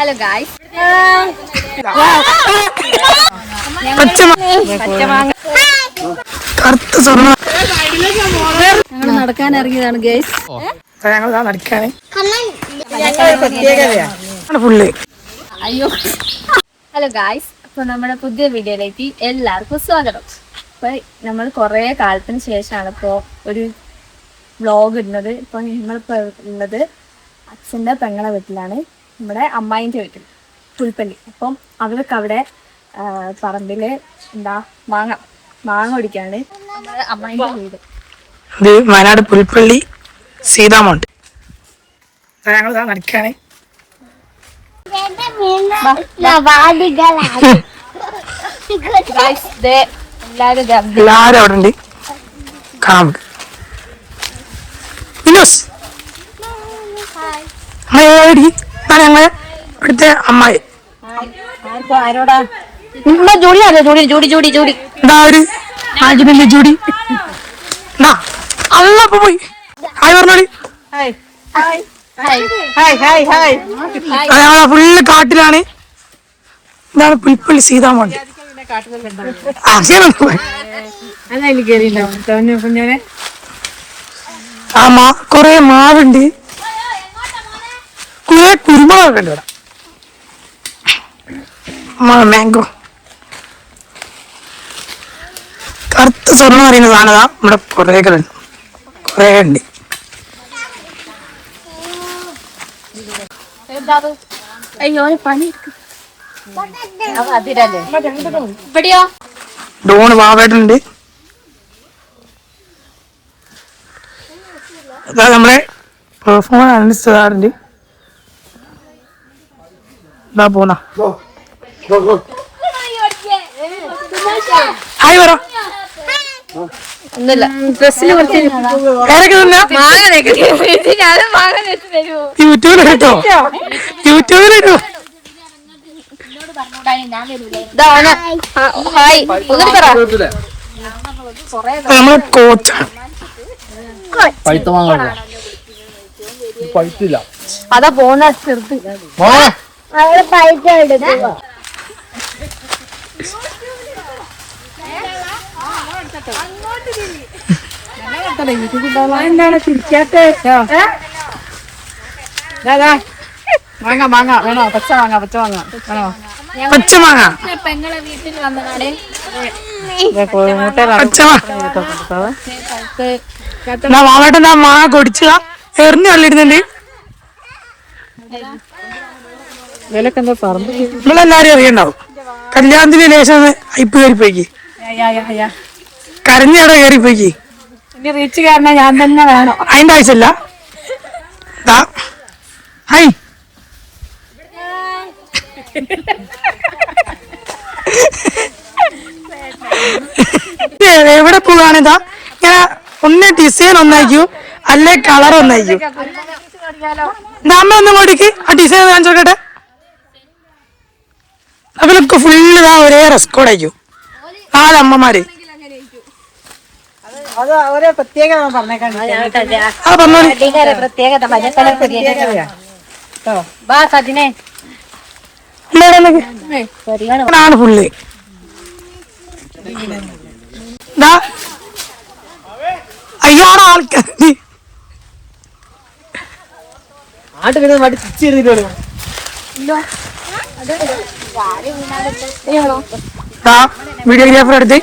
Hello guys, ഞങ്ങൾ നടക്കാൻ ഇറങ്ങിയതാണ് ഗൈസ്. അയ്യോ, ഹലോ ഗായ്സ്, അപ്പൊ നമ്മുടെ പുതിയ വീഡിയോയിലേക്ക് എല്ലാവർക്കും സ്വാഗതം. അപ്പൊ നമ്മൾ കുറെ കാലത്തിന് ശേഷമാണ് ഇപ്പോ ഒരു വ്ലോഗ് ഇടുന്നത്. ഇപ്പൊ നമ്മളിപ്പോ ഉള്ളത് അച്ഛൻ്റെ പെങ്ങളെ വീട്ടിലാണ്, നമ്മുടെ അമ്മായിൻ്റെ വീട്ടിൽ പുൽപ്പള്ളി. അപ്പം അവർക്ക് അവിടെ പറമ്പില് മാങ്ങ ഒടിക്കാണ് നമ്മുടെ അമ്മായിൻ്റെ വീട്. ഇത് വയനാട് പുൽപ്പള്ളി സീതാമൗണ്ട്. ഞങ്ങൾ നടക്കാണ്. എല്ലാരും അവിടെ ഉണ്ട്. കാണാം. ഞങ്ങളെ ഇവിടുത്തെ അമ്മായി ജോഡി അല്ലപ്പോ പോയി ഹായ് പറഞ്ഞോളി. ഞങ്ങളെ ഫുള്ള് കാട്ടിലാണ്. ഇതാണ് പുൽപ്പള്ളി സീതാമൗണ്ട്. കൊറേ മാവുണ്ട്, കുറെ കുരുമുളകൊക്കെ ഉണ്ട് ഇവിടെ. മാംഗോ, കറുത്ത സ്വർണ്ണം പറയുന്ന സാധനതാ ഇവിടെ കുറേകളുണ്ട്, കുറേ ഉണ്ട്. ഡോണ് വാവേട്ടുണ്ട്. അതാ നമ്മളെ പെർഫോമൻസ് അനുസരിച്ചുണ്ട്. ഇതാ പോന്ന ഹായ് പറ. ഒന്നുമില്ല, ഡ്രസ്സിന് കുറച്ച് യൂട്യൂബിലിട്ടോ യൂട്യൂബിലിട്ടോ. നമ്മളെ കോച്ചാണ്. അതാ പോന്ന ചെറുത് പൈസ എടുക്കുക. എന്താണ് ചിരിക്കാത്ത? മാങ്ങ മാങ്ങ വേണോ? പച്ച മാങ്ങ വേണോ? പച്ച മാങ്ങ പെങ്ങളെ വീട്ടിൽ വന്നതാണ്. മാവേട്ടൻ ആ മാങ്ങ കൊടിച്ച എറിഞ്ഞു തള്ളിടുന്നുണ്ട്. നമ്മളെല്ലാരും അറിയണ്ടാവും. കല്യാണത്തിന് ശേഷം ഐപ്പ് കയറിപ്പോയിക്ക്, കരഞ്ഞവിടെ കയറിപ്പോയിക്ക്. റീച്ച് കാരണം ഞാൻ തന്നെ വേണം. അതിന്റെ ആവശ്യമില്ല. ഹായ് എവിടെ പോവാണിതാ ഇങ്ങനെ ഒന്ന് ഡിസൈൻ ഒന്നായിരിക്കും, അല്ലെ കളർ ഒന്നായിരിക്കും. നമ്മ ഒന്നും കൂടിക്ക് ആ ഡിസൈൻ കാണിച്ചു നോക്കട്ടെ. അവരൊക്കെ ഫുള്ള് ഇതാ ഒരേ റെസ്കോഡായിരിക്കും. 4 അമ്മമാര്. ാണ് ഫുള്ള്. അയ്യാറ് ആൾക്കാർ വീഡിയോഗ്രാഫർ എടുത്ത്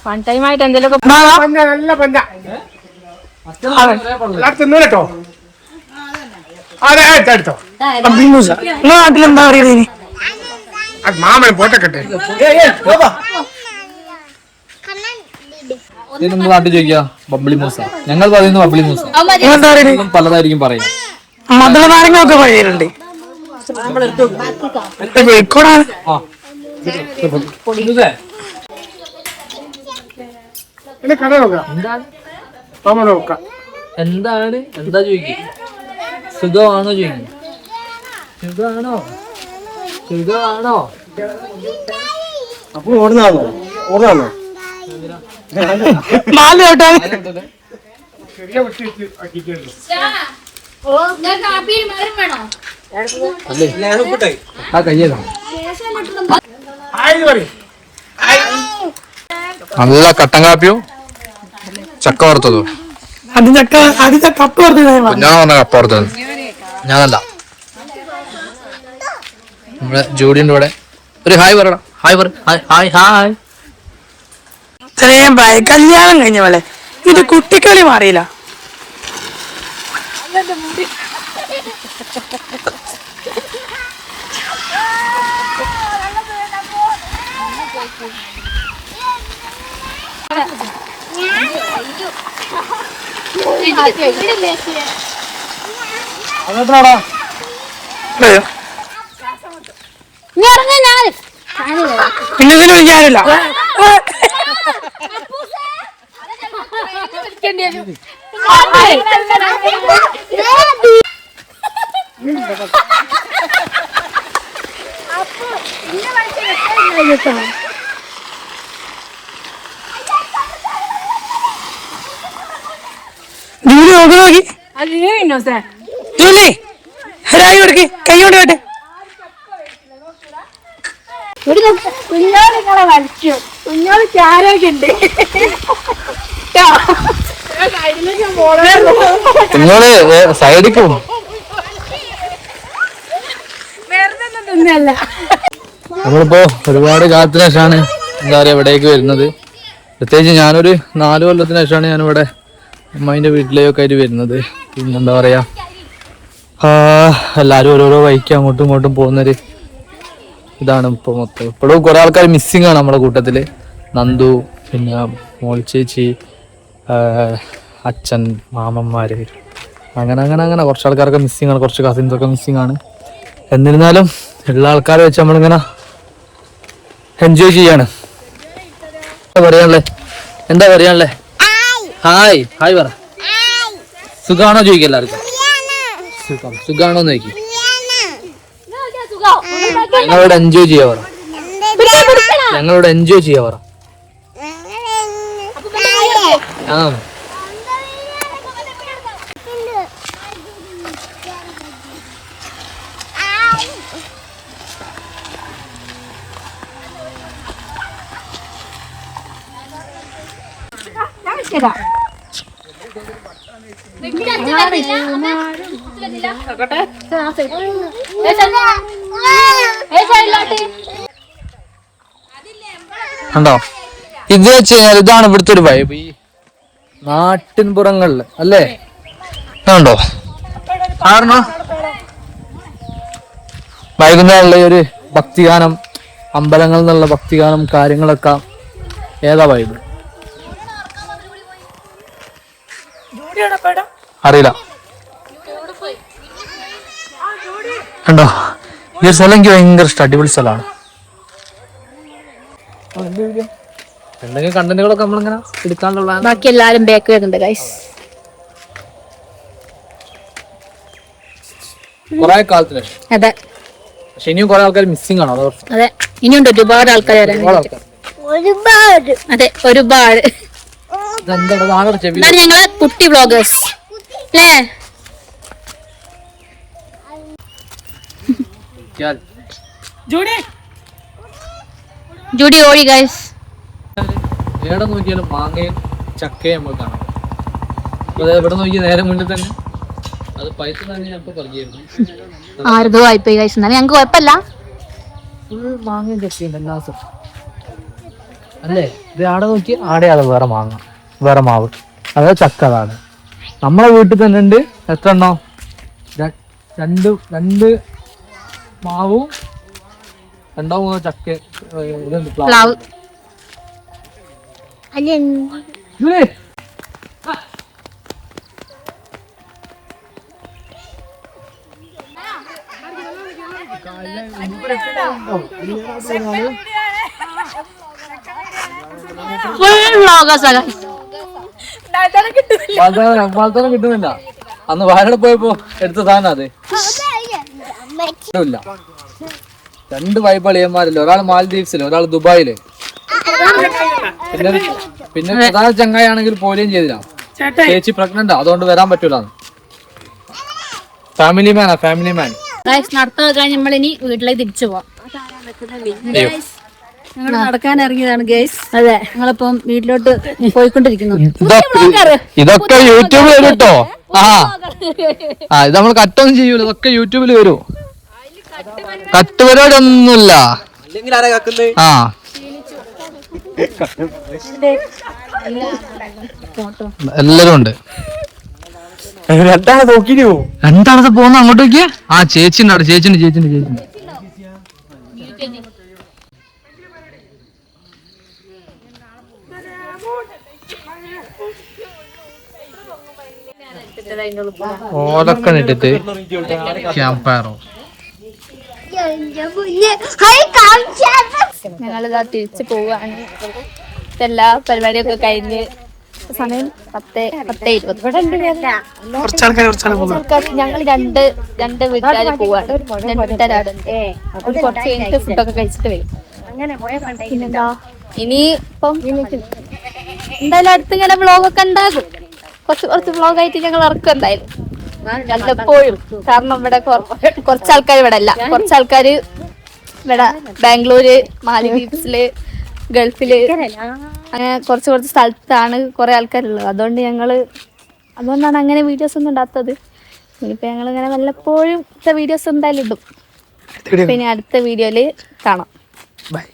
വൺ ടൈം ആയിട്ട് എന്തെങ്കിലും നാട്ടിലെന്താ പറയുന്നത്? മാമൻ പോട്ടക്കെട്ടെ നാട്ടിൽ ചോദിക്കാ ബബ്ലി മൂസ. ഞങ്ങൾ പറയുന്നത് ബബ്ലി മൂസ, പലതായിരിക്കും പറയും. മധുര നാരങ്ങൊക്കെ പറയുന്നുണ്ട്. എന്താണ് എന്താ ചോദിക്കും? സുഖമാണോ ചോദിക്കും? സുഖമാണോ? സുഖമാണോ? അപ്പൊ ഓടുന്നാണോ? മാല ചോട്ടാ ആ കയ്യേതാ നല്ല കട്ടൻ കാപ്പിയും ചക്ക വറുത്തതോ അതിന്റെ കപ്പ് കൊടുത്തത് ഞാൻ പറഞ്ഞ കപ്പ വറുത്തത് ഞാനല്ല നമ്മുടെ ജോഡിന്റെ കൂടെ ഒരു ഹായ് പറയണം ഹായ് പറ ഹായ് ഹായ് ഹായ് ഇത്രയും കല്യാണം കഴിഞ്ഞ പോലെ ഇത് കുട്ടിക്കളി മാറിയില്ല. പിന്നെ ഇതിന് വിളിക്കാനില്ല. നോക്കി ജൂലി രായി കൊടുക്ക് കൈ കൊണ്ട് കേട്ടെ കുഞ്ഞോളിങ്ങളെ വലിച്ചു കുഞ്ഞോളിക്ക് ആരോഗ്യമുണ്ട് നിങ്ങള് സൈഡിൽ പോകും. നമ്മളിപ്പോ ഒരുപാട് കാലത്തിന് ശേഷമാണ് എന്താ പറയാ ഇവിടേക്ക് വരുന്നത്. പ്രത്യേകിച്ച് ഞാനൊരു 4 കൊല്ലത്തിന് ശേഷമാണ് ഞാനിവിടെ അമ്മേൻ്റെ വീട്ടിലേക്കൊക്കെ ആയിട്ട് വരുന്നത്. പിന്നെന്താ പറയാ എല്ലാരും ഓരോരോ വഴിക്ക് അങ്ങോട്ടും ഇങ്ങോട്ടും പോകുന്നൊരു ഇതാണ് ഇപ്പൊ മൊത്തം. ഇപ്പോഴും കുറെ ആൾക്കാർ മിസ്സിങ് ആണ് നമ്മുടെ കൂട്ടത്തില്. നന്ദു, പിന്നെ മോൾ ചേച്ചി, അച്ഛൻ, മാമന്മാര്, അങ്ങനെ കുറച്ച് ആൾക്കാരൊക്കെ മിസ്സിങ് ആണ്. കുറച്ച് കസിൻസ് ഒക്കെ മിസ്സിങ് ആണ്. എന്നിരുന്നാലും ഉള്ള ആൾക്കാരെ വെച്ച് നമ്മളിങ്ങനെ എൻജോയ് ചെയ്യാണ്. എന്താ പറയാനുള്ളേ ഹായ് ഹായ് പറ. സുഖാണോ ചോദിക്കും എല്ലാവർക്കും. സുഖാണോന്ന് ചോദിക്കും. ഞങ്ങളോട് എൻജോയ് ചെയ്യാ പറ. ഞങ്ങളോട് എൻജോയ് ചെയ്യാ പറ. ആ കണ്ടോ, ഇത് വെച്ച് കഴിഞ്ഞാൽ ഇതാണ് ഇവിടുത്തെ ഒരു വൈബ്. ഈ നാട്ടിൻപുറങ്ങളില് അല്ലേ കണ്ടോ. കാരണം വൈകുന്നേരമുള്ള ഒരു ഭക്തിഗാനം, അമ്പലങ്ങളിൽ നിന്നുള്ള ഭക്തിഗാനം, കാര്യങ്ങളൊക്കെ ഏതാ വൈബ് അറിയില്ല. കണ്ടോ, ഈ സ്ഥലം എനിക്ക് ഭയങ്കര ഇഷ്ടം. അടിപൊളി സ്ഥലമാണ്. എന്തെങ്കിലും കണ്ടന്റുകളൊക്കെ നമ്മളിങ്ങനെ എടുക്കാനുള്ള ബാക്കി എല്ലാരും ബാക്ക് വരുന്നുണ്ട് ഗൈസ്. കുറെ കാലത്തിന് അതെ, പക്ഷെ ഇനിയും കുറെ ആൾക്കാർ മിസ്സിംഗ് ആണോ? അതെ, ഇനിയുണ്ട് ഒരുപാട് ആൾക്കാർ വരാൻ. അതെ, ഒരുപാട്. ഇതാണ് ഞങ്ങളെ കുട്ടി വ്ളോഗേഴ്സ് അല്ലേ. ജൂഡി ഓടി ഗൈസ്. എവിടെ നോക്കിയാലും മാങ്ങയും ചക്കയും നമ്മൾ കാണാം. അപ്പൊ എവിടെ നോക്കിയാൽ നേരെ മുന്നിൽ തന്നെ അത് പൈസ തന്നെ ഞാൻ പറഞ്ഞിരുന്നു. ആരതോ ആയിപ്പോയി ഗൈസ്. എന്നാലും ഞങ്ങൾക്ക് കുഴപ്പമില്ല. ഫുൾ മാങ്ങയും ചക്കയുണ്ട് എല്ലാ ദിവസവും അല്ലേ. ഇത് ആടെ നോക്കി ആടെ അത് വേറെ മാങ്ങ, വേറെ മാവ്, അതായത് ചക്ക. അതാണ് നമ്മളെ വീട്ടിൽ തന്നെ ഉണ്ട്. എത്ര എണ്ണോ? രണ്ട് മാവും 2-3 ചക്ക. ഇതുണ്ട് പ്ലാവ്. വാഗ്ദാനം കിട്ടുന്നില്ല. അന്ന് വയനാട് പോയപ്പോ എടുത്ത സാധനം അത് ഇല്ല. 2 വൈബളിയന്മാരില്ല. ഒരാൾ മാൽദീവ്സില്, ഒരാൾ ദുബായില്. പിന്നെ പ്രധാന ചങ്ങായാണെങ്കിൽ പോലെയും ചെയ്തില്ല. ചേട്ടാ ചേച്ചി പ്രഗ്നന്റ് അതുകൊണ്ട് വരാൻ പറ്റൂല. ഫാമിലി മാനാ, ഫാമിലി മാൻ. നടത്തൊക്കെ കഴിഞ്ഞ് നമ്മളിനി വീട്ടിലേക്ക് തിരിച്ചു പോവാം. ഞങ്ങൾ നടക്കാൻ ഇറങ്ങിയതാണ് ഗൈസ്. അതെ, ഞങ്ങളിപ്പം വീട്ടിലോട്ട് പോയിക്കൊണ്ടിരിക്കുന്നു. ഇതൊക്കെ യൂട്യൂബിൽ വരും കേട്ടോ. ഇത് നമ്മൾ കട്ടൊന്നും ചെയ്യൂല, ഇതൊക്കെ യൂട്യൂബിൽ വരൂ. കട്ട് പരിപാടി ഒന്നുമില്ല. എല്ലാരും ഉണ്ട്. രണ്ടാളത്തെ പോകുന്ന അങ്ങോട്ടേക്ക്. ചേച്ചിണ്ട് അവിടെ, ചേച്ചിണ്ട്. ഓലൊക്കെ ഇട്ടിട്ട് ക്യാമ്പയറോ. ഞങ്ങളിതാ തിരിച്ചു പോവാണ്. എല്ലാ പരിപാടിയൊക്കെ കഴിഞ്ഞ് സമയം 10:20. ഞങ്ങൾ രണ്ട് വീട്ടുകാർ പോവാണ്. 2:30 ഒരു കുറച്ച് കഴിഞ്ഞിട്ട് ഫുഡൊക്കെ കഴിച്ചിട്ട് വരും. പിന്നെന്താ ഇനി ഇപ്പം എന്തായാലും അടുത്ത് ഇങ്ങനെ വ്ളോഗൊക്കെ ഉണ്ടാകും. കുറച്ച് വ്ളോഗായിട്ട് ഞങ്ങൾ ഇറക്കും എന്തായാലും എപ്പോഴും. കാരണം ഇവിടെ കുറച്ച് ആൾക്കാർ ഇവിടെ അല്ല, കുറച്ച് ആൾക്കാര് ഇവിടെ ബാംഗ്ലൂര്, മാലദ്വീപ്സില്, ഗൾഫില്, അങ്ങനെ കുറച്ച് സ്ഥലത്താണ് കുറെ ആൾക്കാരുള്ളത്. അതുകൊണ്ടാണ് അങ്ങനെ വീഡിയോസ് ഒന്നും ഇടാത്തത്. ഇനിയിപ്പോ ഞങ്ങൾ ഇങ്ങനെ വല്ലപ്പോഴും വീഡിയോസ് എന്തായാലും ഇടും. പിന്നെ അടുത്ത വീഡിയോയില് കാണാം. ബൈ.